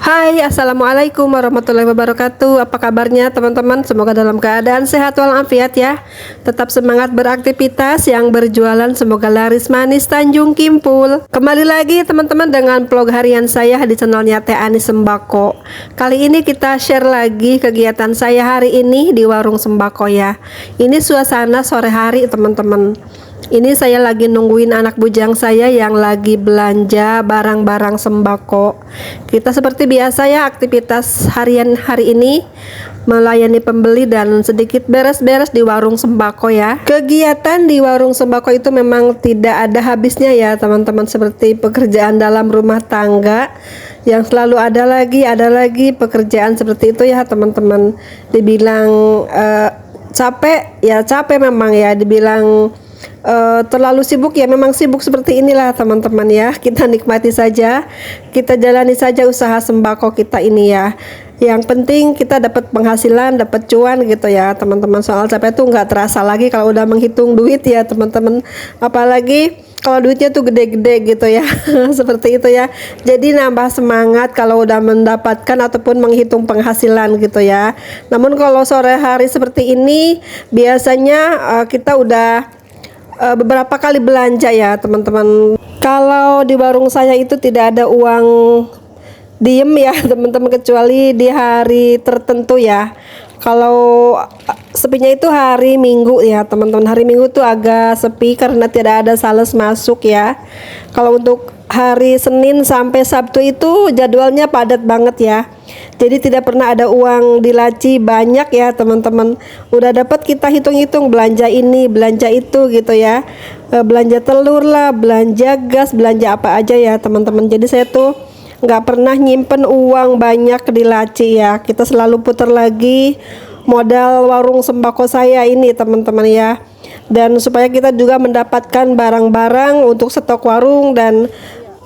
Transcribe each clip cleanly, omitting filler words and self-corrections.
Hai, assalamualaikum warahmatullahi wabarakatuh. Apa kabarnya teman-teman? Semoga dalam keadaan sehat walafiat ya. Tetap semangat beraktivitas, yang berjualan semoga laris manis Tanjung Kimpul. Kembali lagi teman-teman dengan vlog harian saya di channelnya Teh Ani Sembako. Kali ini kita share lagi kegiatan saya hari ini di warung sembako ya. Ini suasana sore hari teman-teman. Ini saya lagi nungguin anak bujang saya yang lagi belanja barang-barang sembako. Kita seperti biasa ya, aktivitas harian hari ini melayani pembeli dan sedikit beres-beres di warung sembako ya. Kegiatan di warung sembako itu memang tidak ada habisnya ya teman-teman, seperti pekerjaan dalam rumah tangga yang selalu ada lagi pekerjaan seperti itu ya teman-teman. Dibilang capek ya capek memang ya, dibilang terlalu sibuk ya memang sibuk, seperti inilah teman-teman ya. Kita nikmati saja, kita jalani saja usaha sembako kita ini ya. Yang penting kita dapat penghasilan, dapat cuan gitu ya teman-teman. Soal capek tuh nggak terasa lagi kalau udah menghitung duit ya teman-teman, apalagi kalau duitnya tuh gede-gede gitu ya. Seperti itu ya, jadi nambah semangat kalau udah mendapatkan ataupun menghitung penghasilan gitu ya. Namun kalau sore hari seperti ini biasanya kita udah beberapa kali belanja ya teman-teman. Kalau di warung saya itu tidak ada uang diem ya teman-teman, kecuali di hari tertentu ya. Kalau sepinya itu hari Minggu ya teman-teman. Hari Minggu tuh agak sepi karena tidak ada sales masuk ya. Kalau untuk hari Senin sampai Sabtu itu jadwalnya padat banget ya. Jadi tidak pernah ada uang di laci banyak ya teman-teman. Udah dapat kita hitung-hitung belanja ini, belanja itu gitu ya. Belanja telur lah, belanja gas, belanja apa aja ya teman-teman. Jadi saya tuh nggak pernah nyimpen uang banyak di laci ya. Kita selalu putar lagi modal warung sembako saya ini teman-teman ya. Dan supaya kita juga mendapatkan barang-barang untuk stok warung, dan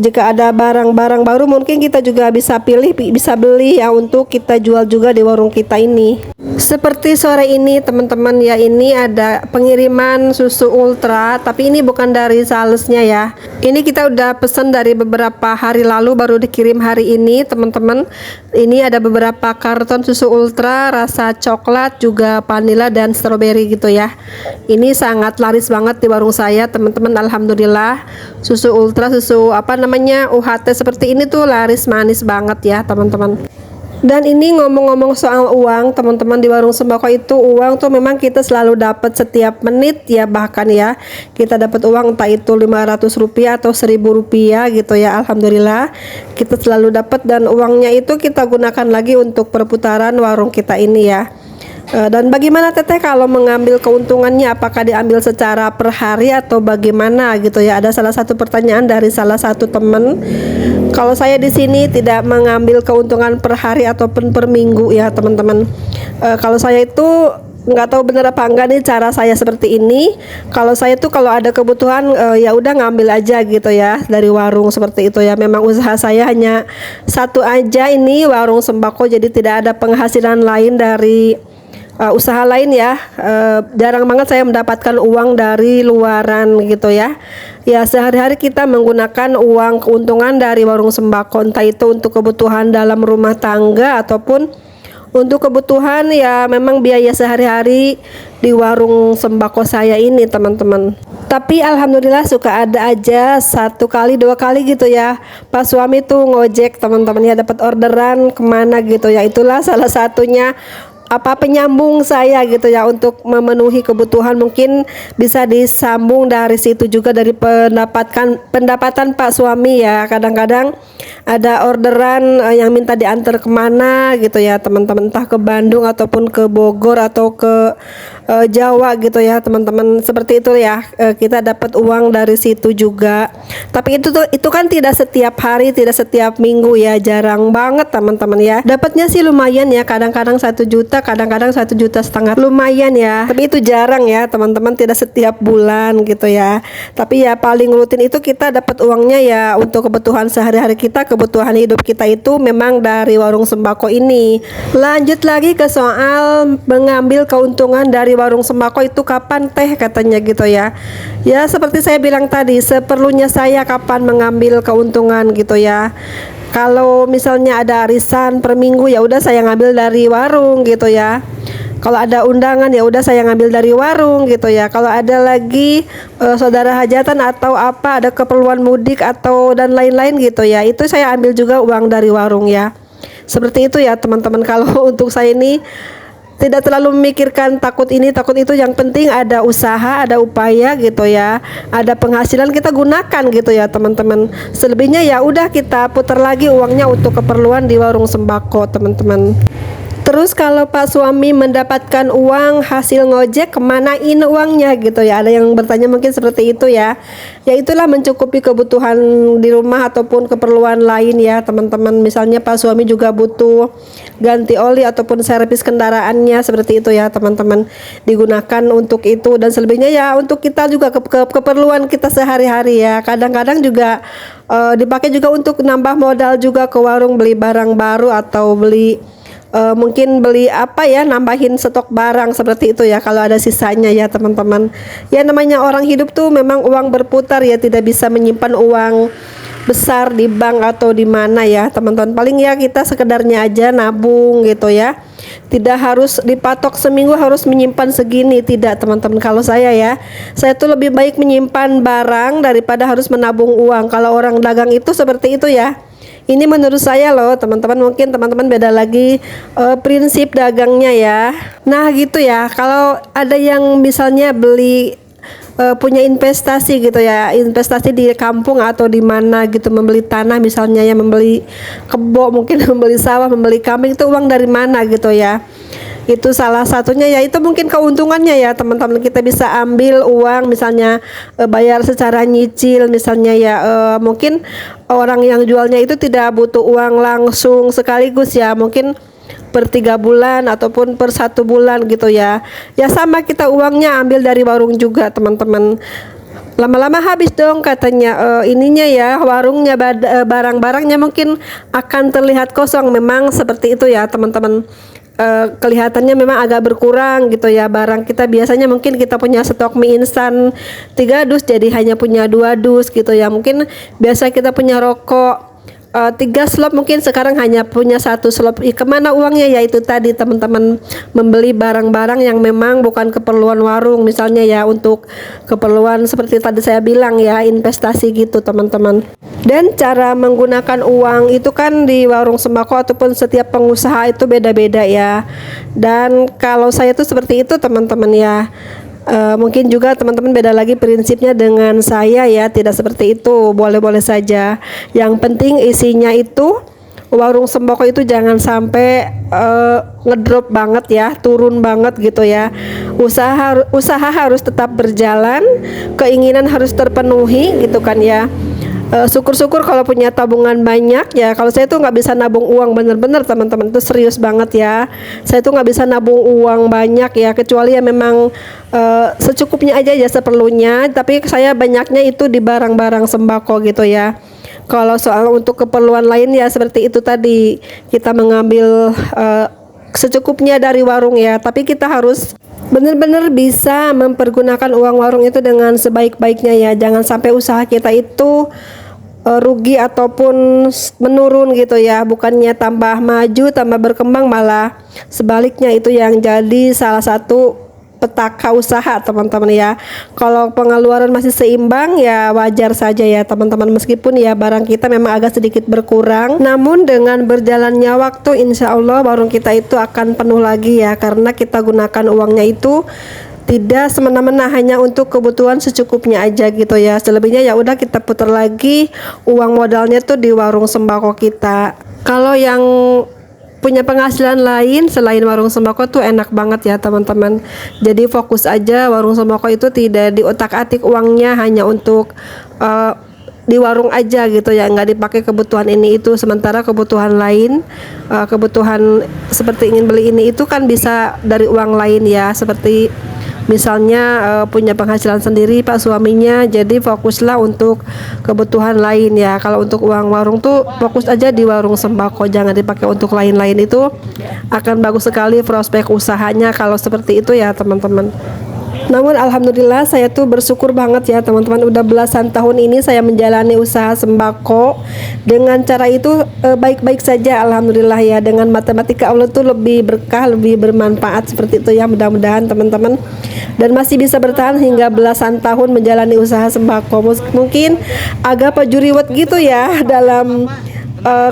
jika ada barang-barang baru mungkin kita juga bisa pilih, bisa beli ya untuk kita jual juga di warung kita ini. Seperti sore ini teman-teman ya, ini ada pengiriman susu ultra, tapi ini bukan dari salesnya ya. Ini kita udah pesan dari beberapa hari lalu, baru dikirim hari ini teman-teman. Ini ada beberapa karton susu ultra rasa coklat, juga vanila dan stroberi gitu ya. Ini sangat laris banget di warung saya teman-teman, alhamdulillah. Susu ultra, susu apa namanya, UHT seperti ini tuh laris manis banget ya teman-teman. Dan ini ngomong-ngomong soal uang teman-teman, di warung sembako itu uang tuh memang kita selalu dapat setiap menit ya, bahkan ya kita dapat uang entah itu Rp500 atau Rp1.000 gitu ya. Alhamdulillah kita selalu dapat, dan uangnya itu kita gunakan lagi untuk perputaran warung kita ini ya. Dan bagaimana Teteh kalau mengambil keuntungannya, apakah diambil secara per hari atau bagaimana gitu ya? Ada salah satu pertanyaan dari salah satu teman. Kalau saya di sini tidak mengambil keuntungan per hari ataupun per minggu ya teman-teman. Kalau saya itu nggak tahu bener apa enggak nih cara saya seperti ini. Kalau saya tuh kalau ada kebutuhan ya udah ngambil aja gitu ya dari warung seperti itu ya. Memang usaha saya hanya satu aja ini, warung sembako, jadi tidak ada penghasilan lain dari usaha lain ya. Jarang banget saya mendapatkan uang dari luaran gitu ya. Ya sehari-hari kita menggunakan uang keuntungan dari warung sembako, entah itu untuk kebutuhan dalam rumah tangga ataupun untuk kebutuhan ya memang biaya sehari-hari di warung sembako saya ini teman-teman. Tapi alhamdulillah suka ada aja satu kali dua kali gitu ya pas suami tuh ngojek teman-teman ya, dapat orderan kemana gitu ya. Itulah salah satunya penyambung saya gitu ya untuk memenuhi kebutuhan. Mungkin bisa disambung dari situ juga, dari pendapatan Pak suami ya. Kadang-kadang ada orderan yang minta diantar kemana gitu ya teman-teman, entah ke Bandung ataupun ke Bogor atau ke Jawa gitu ya teman-teman. Seperti itu ya, kita dapat uang dari situ juga. Tapi itu kan tidak setiap hari, tidak setiap minggu ya, jarang banget teman-teman ya. Dapatnya sih lumayan ya, kadang-kadang 1 juta, kadang-kadang 1,5 juta, lumayan ya. Tapi itu jarang ya teman-teman, tidak setiap bulan gitu ya. Tapi ya paling rutin itu kita dapat uangnya ya untuk kebutuhan sehari-hari kita, kebutuhan hidup kita itu memang dari warung sembako ini. Lanjut lagi ke soal mengambil keuntungan dari warung sembako itu kapan Teh katanya gitu ya. Ya seperti saya bilang tadi, seperlunya saya kapan mengambil keuntungan gitu ya. Kalau misalnya ada arisan per minggu ya udah saya ngambil dari warung gitu ya. Kalau ada undangan ya udah saya ngambil dari warung gitu ya. Kalau ada lagi saudara hajatan atau apa, ada keperluan mudik atau dan lain-lain gitu ya, itu saya ambil juga uang dari warung ya. Seperti itu ya teman-teman. Kalau untuk saya ini tidak terlalu memikirkan takut ini takut itu, yang penting ada usaha, ada upaya gitu ya, ada penghasilan kita gunakan gitu ya teman-teman. Selebihnya ya udah kita putar lagi uangnya untuk keperluan di warung sembako teman-teman. Terus kalau Pak suami mendapatkan uang hasil ngojek, kemanain uangnya gitu ya. Ada yang bertanya mungkin seperti itu ya. Ya itulah mencukupi kebutuhan di rumah ataupun keperluan lain ya teman-teman. Misalnya Pak suami juga butuh ganti oli ataupun servis kendaraannya, seperti itu ya teman-teman. Digunakan untuk itu, dan selebihnya ya untuk kita juga keperluan kita sehari-hari ya. Kadang-kadang juga dipakai juga untuk nambah modal juga ke warung, beli barang baru atau beli mungkin beli apa ya, nambahin stok barang seperti itu ya kalau ada sisanya ya teman-teman. Ya namanya orang hidup tuh memang uang berputar ya, tidak bisa menyimpan uang besar di bank atau di mana ya teman-teman. Paling ya kita sekedarnya aja nabung gitu ya. Tidak harus dipatok seminggu harus menyimpan segini, tidak teman-teman. Kalau saya ya, saya tuh lebih baik menyimpan barang daripada harus menabung uang. Kalau orang dagang itu seperti itu ya. Ini menurut saya loh teman-teman, mungkin teman-teman beda lagi prinsip dagangnya ya. Nah gitu ya, kalau ada yang misalnya beli punya investasi gitu ya, investasi di kampung atau di mana gitu, membeli tanah misalnya ya, membeli kebo, mungkin membeli sawah, membeli kambing, itu uang dari mana gitu ya. Itu salah satunya ya, itu mungkin keuntungannya ya teman-teman. Kita bisa ambil uang misalnya bayar secara nyicil misalnya ya, mungkin orang yang jualnya itu tidak butuh uang langsung sekaligus ya, mungkin per 3 bulan ataupun per 1 bulan gitu ya. Ya sama, kita uangnya ambil dari warung juga teman-teman. Lama-lama habis dong katanya ininya ya, warungnya, barang-barangnya mungkin akan terlihat kosong. Memang seperti itu ya teman-teman. Kelihatannya memang agak berkurang gitu ya barang kita. Biasanya mungkin kita punya stok mie instan 3 dus jadi hanya punya 2 dus gitu ya. Mungkin biasa kita punya rokok 3 slop, mungkin sekarang hanya punya 1 slop. Kemana uangnya? Ya itu tadi teman-teman, membeli barang-barang yang memang bukan keperluan warung misalnya ya, untuk keperluan seperti tadi saya bilang ya, investasi gitu teman-teman. Dan cara menggunakan uang itu kan di warung sembako ataupun setiap pengusaha itu beda-beda ya. Dan kalau saya tuh seperti itu teman-teman ya. Mungkin juga teman-teman beda lagi prinsipnya dengan saya ya, tidak seperti itu, boleh-boleh saja. Yang penting isinya itu, warung sembako itu jangan sampai ngedrop banget ya, turun banget gitu ya. Usaha harus tetap berjalan, keinginan harus terpenuhi gitu kan ya. Syukur-syukur kalau punya tabungan banyak ya. Kalau saya tuh nggak bisa nabung uang bener-bener teman-teman, itu serius banget ya. Saya tuh nggak bisa nabung uang banyak ya, kecuali ya memang secukupnya aja ya, seperlunya. Tapi saya banyaknya itu di barang-barang sembako gitu ya. Kalau soal untuk keperluan lain ya seperti itu tadi, kita mengambil secukupnya dari warung ya. Tapi kita harus benar-benar bisa mempergunakan uang warung itu dengan sebaik-baiknya ya. Jangan sampai usaha kita itu rugi ataupun menurun gitu ya. Bukannya tambah maju, tambah berkembang, malah sebaliknya itu yang jadi salah satu petaka usaha teman-teman ya. Kalau pengeluaran masih seimbang ya wajar saja ya teman-teman, meskipun ya barang kita memang agak sedikit berkurang, namun dengan berjalannya waktu insya Allah warung kita itu akan penuh lagi ya, karena kita gunakan uangnya itu tidak semena-mena, hanya untuk kebutuhan secukupnya aja gitu ya. Selebihnya ya udah kita putar lagi uang modalnya tuh di warung sembako kita. Kalau yang punya penghasilan lain selain warung sembako tuh enak banget ya teman-teman. Jadi fokus aja, warung sembako itu tidak diotak-atik uangnya hanya untuk di warung aja gitu ya, nggak dipakai kebutuhan ini itu. Sementara kebutuhan lain, kebutuhan seperti ingin beli ini itu kan bisa dari uang lain ya, seperti misalnya punya penghasilan sendiri Pak suaminya, jadi fokuslah untuk kebutuhan lain ya. Kalau untuk uang warung tuh fokus aja di warung sembako, jangan dipakai untuk lain-lain. Itu akan bagus sekali prospek usahanya kalau seperti itu ya teman-teman. Namun alhamdulillah saya tuh bersyukur banget ya teman-teman, udah belasan tahun ini saya menjalani usaha sembako dengan cara itu baik-baik saja alhamdulillah ya. Dengan matematika Allah tuh lebih berkah, lebih bermanfaat seperti itu ya, mudah-mudahan teman-teman, dan masih bisa bertahan hingga belasan tahun menjalani usaha sembako. Mungkin agak pajuriwet gitu ya dalam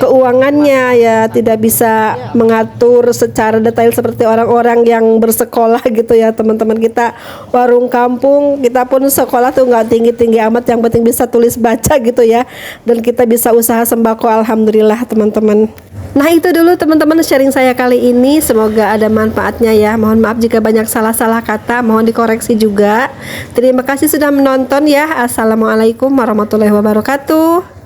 keuangannya ya, tidak bisa mengatur secara detail seperti orang-orang yang bersekolah gitu ya teman-teman. Kita warung kampung, kita pun sekolah tuh nggak tinggi-tinggi amat, yang penting bisa tulis baca gitu ya, dan kita bisa usaha sembako alhamdulillah teman-teman. Nah itu dulu teman-teman sharing saya kali ini, semoga ada manfaatnya ya. Mohon maaf jika banyak salah-salah kata, mohon dikoreksi juga. Terima kasih sudah menonton ya. Assalamualaikum warahmatullahi wabarakatuh.